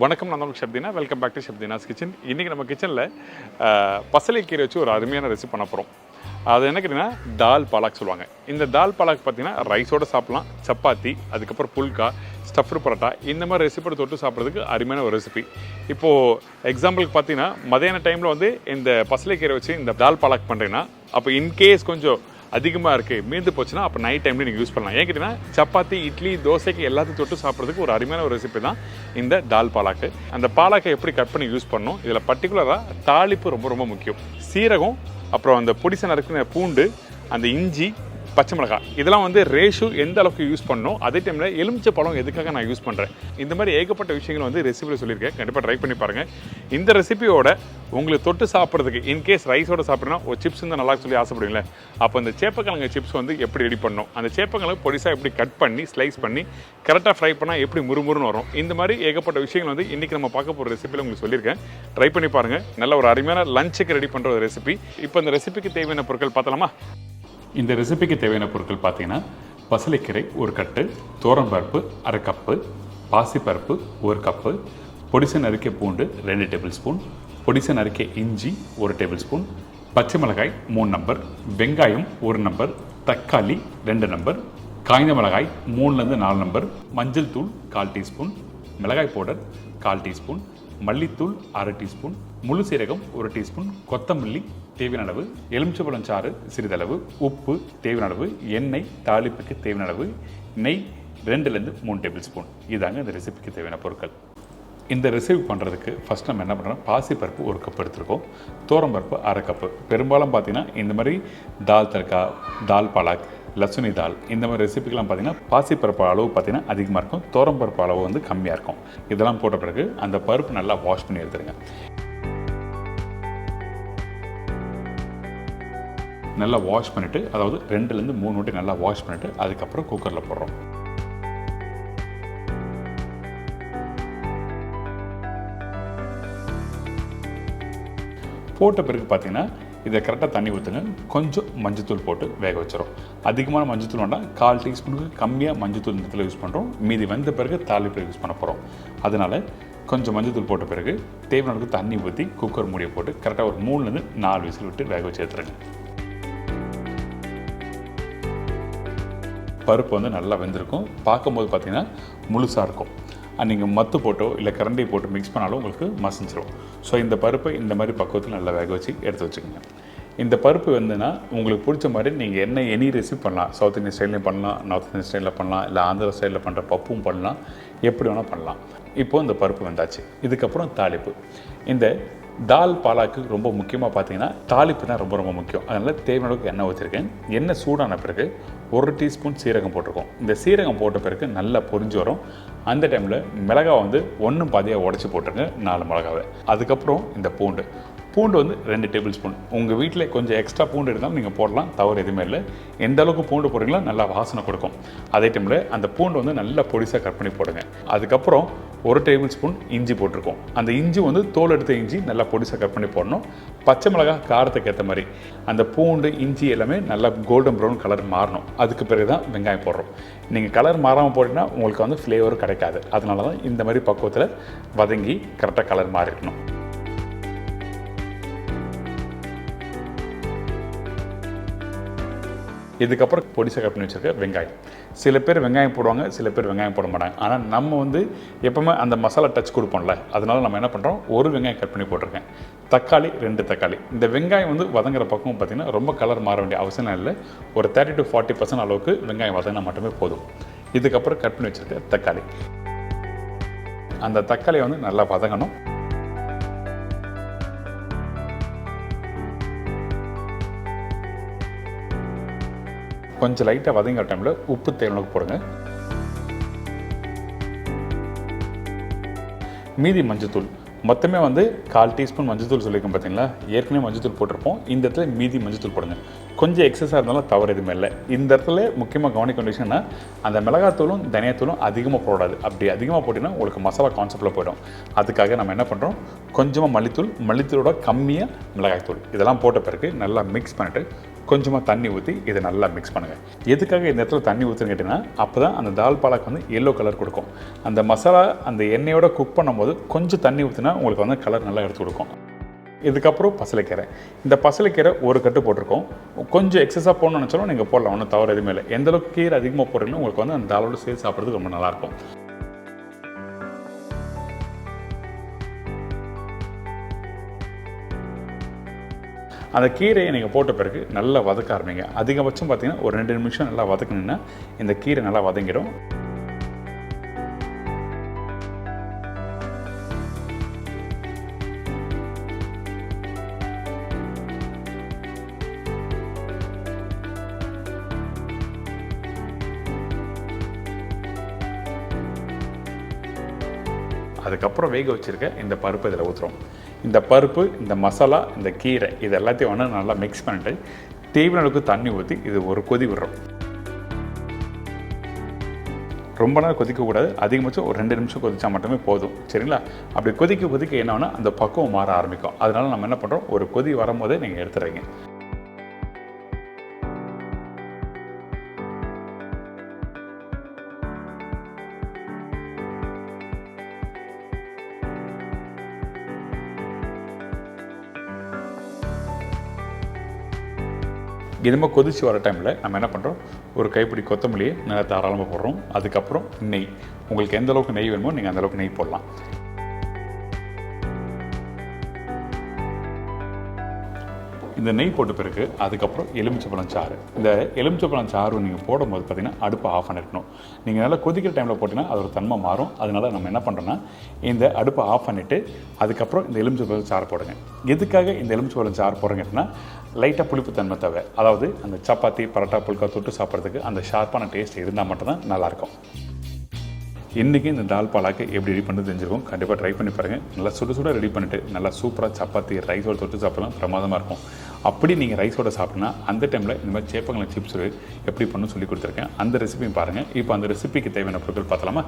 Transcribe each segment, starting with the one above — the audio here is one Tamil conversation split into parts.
வணக்கம், நான் உங்களுக்கு Deena. Welcome back to Deena's kitchen. இன்றைக்கி நம்ம கிச்சனில் பசலைக்கீரை வச்சு ஒரு அருமையான ரெசிபி பண்ண போகிறோம். அது என்ன கேட்டிங்கன்னா தால் பாலாக் சொல்லுவாங்க. இந்த தால் பாலாக் பார்த்திங்கன்னா ரைஸோடு சாப்பிட்லாம், சப்பாத்தி, அதுக்கப்புறம் புல்கா, ஸ்டஃப்டு பரோட்டா, இந்த மாதிரி ரெசிபியோட தொட்டு சாப்பிட்றதுக்கு அருமையான ஒரு ரெசிபி. இப்போது எக்ஸாம்பிளுக்கு பார்த்தீங்கன்னா மதியான டைமில் வந்து இந்த பசலைக்கீரை வச்சு இந்த தால் பாலாக் பண்ணுறீங்கன்னா, அப்போ இன்கேஸ் கொஞ்சம் அதிகமாக இருக்குது மீந்து போச்சுன்னா அப்போ நைட் டைமில் நீங்கள் யூஸ் பண்ணலாம். ஏன் கேட்டிங்கன்னா சப்பாத்தி, இட்லி, தோசைக்கு எல்லாத்தையும் தொட்டு சாப்பிட்றதுக்கு ஒரு அருமையான ஒரு ரெசிபி தான் இந்த தால் பாலாக்கு. அந்த பாலாக்கை எப்படி கட் பண்ணி யூஸ் பண்ணணும், இதில் பர்டிகுலராக தாளிப்பு ரொம்ப ரொம்ப முக்கியம். சீரகம், அப்புறம் அந்த பொடிசை நறுக்கின பூண்டு, அந்த இஞ்சி, பச்சை மிளகாய், இதெல்லாம் வந்து ரேஷு எந்த அளவுக்கு யூஸ் பண்ணணும், அதே டைமில் எலுமிச்சை பழம் எதுக்காக நான் யூஸ் பண்ணுறேன், இந்த மாதிரி ஏகப்பட்ட விஷயங்கள் வந்து ரெசிபியில் சொல்லியிருக்கேன். கண்டிப்பாக ட்ரை பண்ணி பாருங்கள். இந்த ரெசிபியோட உங்களுக்கு தொட்டு சாப்பிட்றதுக்கு இன்கேஸ் ரைஸோட சாப்பிட்றேன்னா ஒரு சிப்ஸ் வந்து நல்லா சொல்லி ஆசைப்படுவீங்களே, அப்போ இந்த சேப்பக்கிழங்கு சிப்ஸ் வந்து எப்படி ரெடி பண்ணணும், அந்த சேப்பக்கிழங்கு பொடிசாக எப்படி கட் பண்ணி ஸ்லைஸ் பண்ணி கரெக்டாக ஃப்ரை பண்ணால் எப்படி முறுமுறுன்னு வரும், இந்த மாதிரி ஏகப்பட்ட விஷயங்கள் வந்து இன்றைக்கி நம்ம பார்க்க போகிற ரெசிபியில் உங்களுக்கு சொல்லியிருக்கேன். ட்ரை பண்ணி பாருங்கள். நல்ல ஒரு அருமையான லஞ்சுக்கு ரெடி பண்ணுற ஒரு ரெசிபி. இப்போ இந்த ரெசிபிக்கு தேவையான பொருட்கள் பார்த்தலாமா? இந்த ரெசிபிக்கு தேவையான பொருட்கள் பார்த்தீங்கன்னா பசலைக்கீரை ஒரு கட்டு, தோரம்பருப்பு அரை கப்பு, பாசிப்பருப்பு ஒரு கப்பு, பொடிசை நறுக்கிய பூண்டு 2 டேபிள் ஸ்பூன், பொடிசை நறுக்கிய இஞ்சி 1 டேபிள் ஸ்பூன், பச்சை மிளகாய் 3 நம்பர், வெங்காயம் 1 நம்பர், தக்காளி 2 நம்பர், காய்ந்த மிளகாய் 3லேருந்து 4 நம்பர், மஞ்சள் தூள் 1/4 டீஸ்பூன், மிளகாய் பவுடர் 1/4 டீஸ்பூன், மல்லித்தூள் அரை டீஸ்பூன், முழு சீரகம் 1 டீஸ்பூன், கொத்தமல்லி தேவையான அளவு, எலுமிச்சம்பழம் சாறு சிறிதளவு, உப்பு தேவையான அளவு, எண்ணெய் தாளிப்புக்கு தேவையான அளவு, நெய் 2லேருந்து 3 டேபிள் ஸ்பூன். இதாங்க இந்த ரெசிபிக்கு தேவையான பொருட்கள். இந்த ரெசிபி பண்ணுறதுக்கு ஃபஸ்ட் நம்ம என்ன பண்ணுறோம், பாசிப்பருப்பு 1 கப் எடுத்துருக்கோம், தோரம்பருப்பு அரை கப்பு. பெரும்பாலும் பார்த்திங்கன்னா இந்த மாதிரி தால் தர்கா, தால் பாலாக், லசுனி தால், இந்த மாதிரி ரெசிபிக்கெலாம் பார்த்திங்கன்னா பாசிப்பருப்பு அளவு பார்த்திங்கன்னா அதிகமாக இருக்கும், தோரம்பருப்பு அளவு வந்து கம்மியாக இருக்கும். இதெல்லாம் போட்ட பிறகு அந்த பருப்பு நல்லா வாஷ் பண்ணி எடுத்துருங்க. நல்லா வாஷ் பண்ணிவிட்டு, அதாவது 2லேருந்து 3 வாட்டி நல்லா வாஷ் பண்ணிவிட்டு அதுக்கப்புறம் குக்கரில் போடுறோம். போட்ட பிறகு பார்த்தீங்கன்னா இதை கரெக்டாக தண்ணி ஊற்றுங்க. கொஞ்சம் மஞ்சத்தூள் போட்டு வேக வச்சிடும். அதிகமான மஞ்சத்தூள் வேண்டாம், 1/4 டீஸ்பூனுக்கு கம்மியாக மஞ்சத்தூள் இந்த இடத்துல யூஸ் பண்ணுறோம். மீதி வந்த பிறகு தாளிப்பு யூஸ் பண்ண போகிறோம். அதனால் கொஞ்சம் மஞ்சத்தூள் போட்ட பிறகு தேவையான அளவுக்கு தண்ணி ஊற்றி குக்கர் மூடியை போட்டு கரெக்டாக ஒரு 3லேருந்து 4 விசில் விட்டு வேக வச்சு எடுத்துருங்க. பருப்பு வந்து நல்லா வெந்திருக்கும். பார்க்கும்போது பார்த்திங்கன்னா முழுசாக இருக்கும். நீங்கள் மத்து போட்டோ இல்லை கரண்டி போட்டு மிக்ஸ் பண்ணாலும் உங்களுக்கு மசிஞ்சிடும். ஸோ இந்த பருப்பை இந்த மாதிரி பக்குவத்தில் நல்லா வேக வச்சு எடுத்து வச்சுக்கோங்க. இந்த பருப்பு வந்துன்னா உங்களுக்கு பிடிச்ச மாதிரி நீங்கள் எனி ரெசிபி பண்ணலாம். சவுத் இந்தியன் ஸ்டைல்லையும் பண்ணலாம், நார்த் இந்தியன் ஸ்டைலில் பண்ணலாம், இல்லை ஆந்திரா ஸ்டைலில் பண்ணுற பப்பும் பண்ணலாம், எப்படி வேணால் பண்ணலாம். இப்போது இந்த பருப்பு வந்தாச்சு. இதுக்கப்புறம் தாளிப்பு. இந்த தால் பாலாக்கு ரொம்ப முக்கியமாக பார்த்தீங்கன்னா தாளிப்பு தான் ரொம்ப ரொம்ப முக்கியம். அதனால் தேவையான அளவுக்கு எண்ணெய் ஊற்றிருக்கேன். எண்ணெய் சூடான பிறகு 1 டீஸ்பூன் சீரகம் போட்டிருக்கோம். இந்த சீரகம் போட்ட பிறகு நல்லா பொரிஞ்சு வரும். அந்த டைமில் மிளகாய் வந்து 1 பாதியாக உடச்சி போட்டுருங்க, 4 மிளகாவை. அதுக்கப்புறம் இந்த பூண்டு வந்து 2 டேபிள் ஸ்பூன். உங்கள் வீட்டில் கொஞ்சம் எக்ஸ்ட்ரா பூண்டு இருந்தாலும் நீங்கள் போடலாம், தவறு எதுவுமே இல்லை. எந்த அளவுக்கு பூண்டு போடுறீங்களோ நல்லா வாசனை கொடுக்கும். அதே டைமில் அந்த பூண்டு வந்து நல்லா பொடிசாக கட் பண்ணி போடுங்க. அதுக்கப்புறம் 1 டேபிள் ஸ்பூன் இஞ்சி போட்டிருக்கோம். அந்த இஞ்சி வந்து தோல் எடுத்த இஞ்சி நல்லா பொடிசாக கட் பண்ணி போடணும். பச்சை மிளகாய் காரத்துக்கு ஏற்ற மாதிரி. அந்த பூண்டு, இஞ்சி எல்லாமே நல்லா கோல்டன் ப்ரௌன் கலர் மாறணும். அதுக்கு பிறகு தான் வெங்காயம் போடுறோம். நீங்கள் கலர் மாறாமல் போட்டிங்கன்னா உங்களுக்கு வந்து ஃப்ளேவர் கிடைக்காது. அதனால தான் இந்த மாதிரி பக்குவத்தில் வதங்கி கரெக்டாக கலர் மாறிக்கணும். இதுக்கப்புறம் பொடிசாக கட் பண்ணி வச்சுருக்க வெங்காயம். சில பேர் வெங்காயம் போடுவாங்க, சில பேர் வெங்காயம் போட மாட்டாங்க. ஆனால் நம்ம வந்து எப்போவுமே அந்த மசாலா டச் கொடுப்போம்ல, அதனால நம்ம என்ன பண்ணுறோம், 1 வெங்காயம் கட் பண்ணி போட்டிருக்கேன். தக்காளி 2 தக்காளி. இந்த வெங்காயம் வந்து வதங்குற பக்கம் பார்த்திங்கன்னா ரொம்ப கலர் மாற வேண்டிய அவசியம் இல்லை. ஒரு 30 to 40% அளவுக்கு வெங்காயம் வதங்கினா மட்டுமே போதும். இதுக்கப்புறம் கட் பண்ணி வச்சுருக்க தக்காளி. அந்த தக்காளியை வந்து நல்லா வதங்கணும். கொஞ்சம் லைட்டாக வதங்கிற டைமில் உப்பு தேவையான போடுங்க. மீதி மஞ்சத்தூள் மொத்தமே வந்து 1/4 டீஸ்பூன் மஞ்சத்தூள் சொல்லியிருக்கோம் பார்த்தீங்களா, ஏற்கனவே மஞ்சத்தூள் போட்டிருப்போம். இந்த இடத்துல மீதி மஞ்சத்தூள் போடுங்க. கொஞ்சம் எக்ஸஸாக இருந்தாலும் தவறு எதுவுமே இல்லை. இந்த இடத்துல முக்கியமாக கவனிக்க வேண்டிய விஷயம்னா, அந்த மிளகாத்தூளும் தனியாத்தூளும் அதிகமாக போடாது. அப்படி அதிகமாக போட்டிங்கன்னா உங்களுக்கு மசாலா கான்செப்டில் போயிடும். அதுக்காக நம்ம என்ன பண்ணுறோம், கொஞ்சமாக மல்லித்தூளோட கம்மியாக மிளகாய்த்தூள் இதெல்லாம் போட்ட பிறகு நல்லா மிக்ஸ் பண்ணிவிட்டு கொஞ்சமாக தண்ணி ஊற்றி இதை நல்லா மிக்ஸ் பண்ணுங்கள். எதுக்காக இந்த இடத்துல தண்ணி ஊற்றுன்னு கேட்டிங்கன்னா, அப்போ தான் அந்த தால் பாலக் வந்து எல்லோ கலர் கொடுக்கும். அந்த மசாலா அந்த எண்ணெயோட குக் பண்ணும்போது கொஞ்சம் தண்ணி ஊற்றினா உங்களுக்கு வந்து கலர் நல்லா எடுத்து கொடுக்கும். இதுக்கப்புறம் பசலைக்கீரை. இந்த பசலைக்கீரை ஒரு கட்டு போட்டிருக்கோம். கொஞ்சம் எக்ஸஸாக போடணும்னு நினச்சாலும் நீங்கள் போடலாம், ஒன்றும் தவறு எதுவுமே இல்லை. எந்தளவுக்கு கீரை அதிகமாக போடுறீங்களோ உங்களுக்கு வந்து அந்த தாலோடு சேர்த்து சாப்பிட்றதுக்கு ரொம்ப நல்லாயிருக்கும். அந்த கீரையை நீங்கள் போட்ட பிறகு நல்லா வதக்க ஆரம்பிங்க. அதிகபட்சம் பார்த்தீங்கன்னா ஒரு 2 நிமிஷம் நல்லா வதக்கணுன்னா இந்த கீரை நல்லா வதங்கிடும். அதுக்கப்புறம் வேக வச்சுருக்க இந்த பருப்பு இதில் ஊற்றுறோம். இந்த பருப்பு, இந்த மசாலா, இந்த கீரை இது எல்லாத்தையும் வந்து நல்லா மிக்ஸ் பண்ணிட்டு தேவையான அளவுக்கு தண்ணி ஊற்றி இது ஒரு கொதி விடுறோம். ரொம்ப நேரம் கொதிக்கக்கூடாது. அதிகபட்சம் ஒரு 2 நிமிஷம் கொதிச்சா மட்டுமே போதும். சரிங்களா? அப்படி கொதிக்க என்ன ஆகுனா அந்த பக்குவம் மாற ஆரம்பிக்கும். அதனால் நம்ம என்ன பண்ணுறோம், ஒரு கொதி வரும்போதே நீங்கள் எடுத்துடுறீங்க. இதுமாதிரி கொதிச்சு வர டைமில் நம்ம என்ன பண்ணுறோம், ஒரு கைப்பிடி கொத்தமல்லியை நல்லா தாராளமாக போடுறோம். அதுக்கப்புறம் நெய், உங்களுக்கு எந்த அளவுக்கு நெய் வேணுமோ நீங்கள் அந்தளவுக்கு நெய் போடலாம். இந்த நெய் போட்ட பிறகு அதுக்கப்புறம் எலுமிச்சைப்பழம் சாறு. இந்த எலுமிச்சைப்பழம் சாறு நீங்கள் போடும்போது பார்த்தீங்கன்னா அடுப்பை ஆஃப் பண்ணிடணும். நீங்கள் நல்லா கொதிக்கிற டைமில் போட்டிங்கன்னா அது ஒரு தன்மை மாறும். அதனால் நம்ம என்ன பண்ணுறோன்னா, இந்த அடுப்பை ஆஃப் பண்ணிவிட்டு அதுக்கப்புறம் இந்த எலுமிச்சைப்பழம் சாறு போடுங்க. எதுக்காக இந்த எலுமிச்சைப்பழம் சாறு போடுறீங்கன்னா, லைட்டாக புளிப்பு தன்மை தேவை. அதாவது அந்த சப்பாத்தி, பரோட்டா, புல்கா தொட்டு சாப்பிட்றதுக்கு அந்த ஷார்ப்பான டேஸ்ட் இருந்தால் மட்டும்தான் நல்லாயிருக்கும். இன்றைக்கி இந்த தால் பாலாக்கு எப்படி ரெடி பண்ணி தெரிஞ்சிருக்கும். கண்டிப்பாக ட்ரை பண்ணி பாருங்கள். நல்லா சுட ரெடி பண்ணிவிட்டு நல்லா சூப்பராக சப்பாத்தி ரைஸோடு தொட்டு சாப்பிடலாம், பிரமாதமாக இருக்கும். அப்படி நீங்கள் ரைஸோடு சாப்பிட்னா அந்த டைமில் இந்த மாதிரி சேப்பக்கிழங்கு சிப்ஸ் எப்படி பண்ணணும்னு சொல்லி கொடுத்துருக்கேன். அந்த ரெசிபியும் பாருங்கள். இப்போ அந்த ரெசிபிக்கு தேவையான பொருட்கள் பார்த்தலாமா?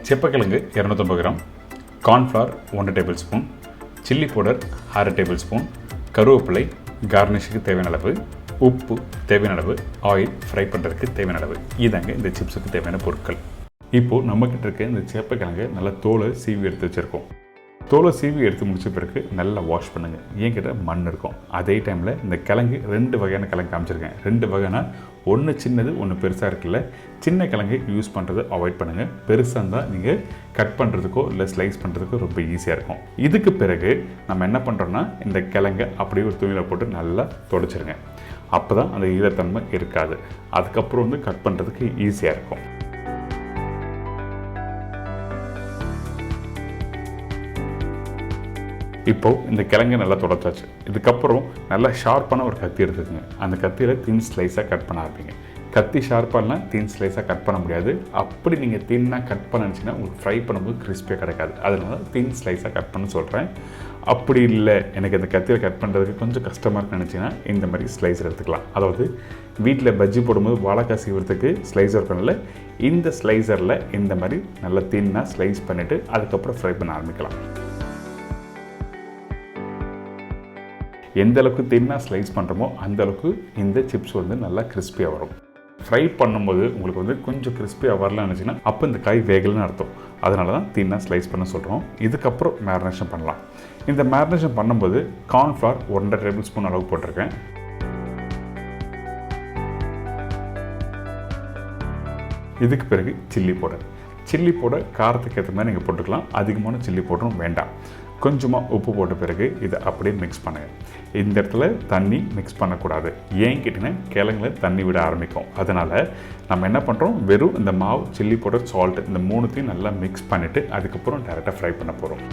சேப்பக்கிழங்கு 250 gram, cornflour 1 table spoon, chilli powder 1/2 table spoon, கருவேப்பிலை, கார்னிஷுக்கு தேவையான அளவு, உப்பு தேவையான அளவு, ஆயில் ஃப்ரை பண்ணுறதுக்கு தேவையான அளவு. இதாங்க இந்த சிப்ஸுக்கு தேவையான பொருட்கள். இப்போது நம்மக்கிட்ட இருக்க இந்த சேப்பக்கிழங்கு நல்லா தோலை சீவி எடுத்து வச்சுருக்கோம். தோலை சீவி எடுத்து முடிச்ச பிறகு நல்லா வாஷ் பண்ணுங்கள். என்கிட்ட மண் இருக்கும். அதே டைமில் இந்த கிழங்கு 2 வகையான கிழங்கு காமிச்சிருக்கேன். 2 வகைனா, ஒன்று சின்னது, ஒன்று பெருசாக இருக்குல்ல. சின்ன கிழங்கு யூஸ் பண்ணுறதை அவாய்ட் பண்ணுங்கள். பெருசாக இருந்தால் நீங்கள் கட் பண்ணுறதுக்கோ இல்லை ஸ்லைஸ் பண்ணுறதுக்கோ ரொம்ப ஈஸியாக இருக்கும். இதுக்கு பிறகு நம்ம என்ன பண்ணுறோன்னா, இந்த கிழங்கை அப்படியே ஒரு துணியில் போட்டு நல்லா துடைச்சிருங்க. அப்போ தான் அந்த ஈரத்தன்மை இருக்காது. அதுக்கப்புறம் வந்து கட் பண்ணுறதுக்கு ஈஸியாக இருக்கும். இப்போது இந்த கிழங்கு நல்லா தொடச்சாச்சு. இதுக்கப்புறம் நல்லா ஷார்ப்பான ஒரு கத்தி எடுத்துக்கோங்க. அந்த கத்தியில் தின் ஸ்லைஸாக கட் பண்ண ஆரம்பிங்க. கத்தி ஷார்ப்பானா தின் ஸ்லைஸாக கட் பண்ண முடியாது. அப்படி நீங்கள் தின்னாக கட் பண்ண நினச்சிங்கன்னா உங்களுக்கு ஃப்ரை பண்ணும்போது கிறிஸ்பியாக கிடைக்காது. அதனால தின் ஸ்லைஸாக கட் பண்ண சொல்கிறேன். அப்படி இல்லை, எனக்கு அந்த கத்தியில் கட் பண்ணுறதுக்கு கொஞ்சம் கஷ்டமாக இருக்குன்னு நினச்சிங்கன்னா இந்த மாதிரி ஸ்லைஸர் எடுத்துக்கலாம். அதாவது வீட்டில் பஜ்ஜி போடும்போது வாழைக்காய் சீவுறதுக்கு ஸ்லைஸர் இருக்கும்ல, இந்த ஸ்லைஸரில் இந்த மாதிரி நல்லா தின்னாக ஸ்லைஸ் பண்ணிவிட்டு அதுக்கப்புறம் ஃப்ரை பண்ண ஆரம்பிக்கலாம். எந்த அளவுக்கு தின்னாக ஸ்லைஸ் பண்ணுறோமோ அந்தளவுக்கு இந்த சிப்ஸ் வந்து நல்லா கிறிஸ்பியாக வரும். ஃப்ரை பண்ணும்போது உங்களுக்கு வந்து கொஞ்சம் கிறிஸ்பியாக வரலான்னு நினச்சிங்கன்னா அப்போ இந்த காய் வேகலைன்னு அர்த்தம். அதனால தான் தின்னாக ஸ்லைஸ் பண்ண சொல்கிறோம். இதுக்கப்புறம் மேரினேஷன் பண்ணலாம். இந்த மேரினேஷன் பண்ணும்போது கார்ன்ஃப்ளவர் 1.5 டேபிள் ஸ்பூன் அளவு போட்டிருக்கேன். இதுக்கு பிறகு சில்லி பவுடர். சில்லி பவுடர் காரத்துக்கு ஏற்ற மாதிரி நீங்கள் போட்டுக்கலாம். அதிகமான சில்லி பவுடரும் வேண்டாம். கொஞ்சமாக உப்பு போட்ட பிறகு இதை அப்படியே மிக்ஸ் பண்ணுங்கள். இந்த இடத்துல தண்ணி மிக்ஸ் பண்ணக்கூடாது. ஏன் கேட்டிங்கன்னா கிழங்குல தண்ணி விட ஆரம்பிக்கும். அதனால் நம்ம என்ன பண்ணுறோம், வெறும் இந்த மாவு, சில்லி பவுடர், சால்ட் இந்த 3த்தையும் நல்லா மிக்ஸ் பண்ணிவிட்டு அதுக்கப்புறம் டேரெக்டாக ஃப்ரை பண்ண போகிறோம்.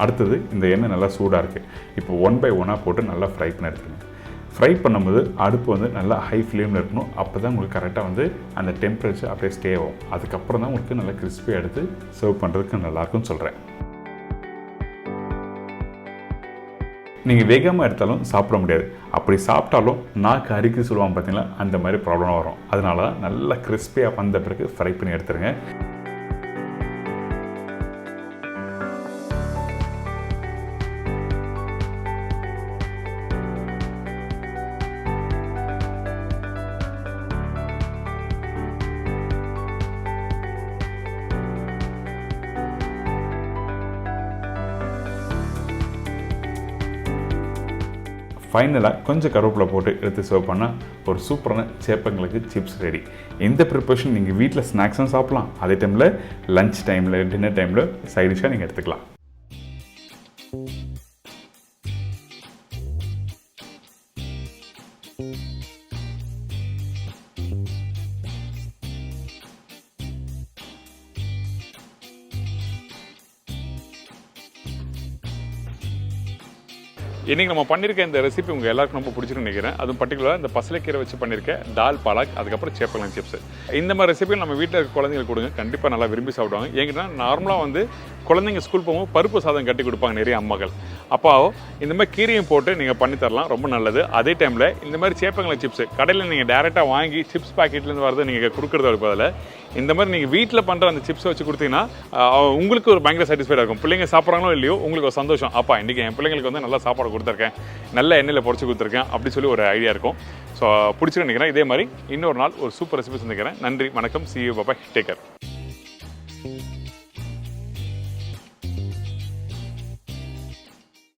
அடுத்தது இந்த எண்ணெய் நல்லா சூடாக இருக்குது. இப்போ 1 by 1 போட்டு நல்லா ஃப்ரை பண்ணி எடுத்துருங்க. ஃப்ரை பண்ணும்போது அடுப்பு வந்து நல்லா ஹை ஃப்ளேமில் இருக்கணும். அப்போ தான் உங்களுக்கு கரெக்டாக வந்து அந்த டெம்பரேச்சர் அப்படியே ஸ்டே ஆகும். அதுக்கப்புறம் தான் உங்களுக்கு நல்லா கிறிஸ்பியாக எடுத்து சர்வ் பண்ணுறதுக்கு நல்லாயிருக்கும்னு சொல்கிறேன். நீங்கள் வேகமாக எடுத்தாலும் சாப்பிட முடியாது. அப்படி சாப்பிட்டாலும் நாக்கு அரிக்கு சொல்லுவாங்க பார்த்தீங்களா, அந்த மாதிரி ப்ராப்ளம் வரும். அதனால தான் நல்லா கிறிஸ்பியாக வந்த பிறகு ஃப்ரை பண்ணி எடுத்துருங்க. ஃபைனலாக கொஞ்சம் கருவேப்பிலை போட்டு எடுத்து சர்வ் பண்ணால் ஒரு சூப்பரான சேப்பங்களுக்கு சிப்ஸ் ரெடி. இந்த ப்ரிப்பரேஷன் நீங்கள் வீட்டில் ஸ்நாக்ஸும் சாப்பிட்லாம், அதே டைமில் லஞ்ச் டைமில் டின்னர் டைமில் சைட் டிஷ்ஷாக நீங்கள் எடுத்துக்கலாம். இன்றைக்கி நம்ம பண்ணியிருக்க இந்த ரெசிபி உங்கள் எல்லாருக்கும் ரொம்ப பிடிச்சிருக்குன்னு நினைக்கிறேன். அதுவும் பர்டிகுலராக இந்த பசலைக்கீரை வச்சு பண்ணியிருக்கேன் தால் பாலாக், அதுக்கப்புறம் சேப்பக்கிழங்கு சிப்ஸ். இந்த மாதிரி ரெசிபிகள் நம்ம வீட்டில் இருக்க குழந்தைங்களுக்கு கொடுங்க, கண்டிப்பாக நல்லா விரும்பி சாப்பிடுவாங்க. ஏன்னா நார்மலாக வந்து குழந்தைங்க ஸ்கூல் போகும்போது பருப்பு சாதம் கட்டி கொடுப்பாங்க நிறைய அம்மாக்கள். அப்போ இந்த மாதிரி கீரையும் போட்டு நீங்கள் பண்ணி தரலாம், ரொம்ப நல்லது. அதே டைமில் இந்த மாதிரி சேப்பக்கிழங்கு சிப்ஸ் கடையில் நீங்கள் டேரெக்டாக வாங்கி சிப்ஸ் பாக்கெட்லேருந்து வரது நீங்கள் கொடுக்குறது பதில் இந்த மாதிரி நீங்கள் வீட்டில் பண்ணுற அந்த சிப்ஸை வச்சு கொடுத்தீங்கன்னா உங்களுக்கு ஒரு பயங்கர சாட்டிஸ்ஃபைடாக இருக்கும். பிள்ளைங்க சாப்பிட்றாங்களோ இல்லையோ உங்களுக்கு ஒரு சந்தோஷம். அப்பா இன்றைக்கி என் பிள்ளைங்களுக்கு வந்து நல்லா சாப்பாடு கொடுத்துருக்கேன், நல்ல எண்ணெயில் பொரிச்சு கொடுத்துருக்கேன் அப்படி சொல்லி ஒரு ஐடியா இருக்கும். ஸோ பிடிச்சிட்டு நினைக்கிறேன். இதே மாதிரி இன்னொரு நாள் ஒரு சூப்பர் ரெசிபி சந்திக்கிறேன். நன்றி, வணக்கம், see you, bye bye, take care.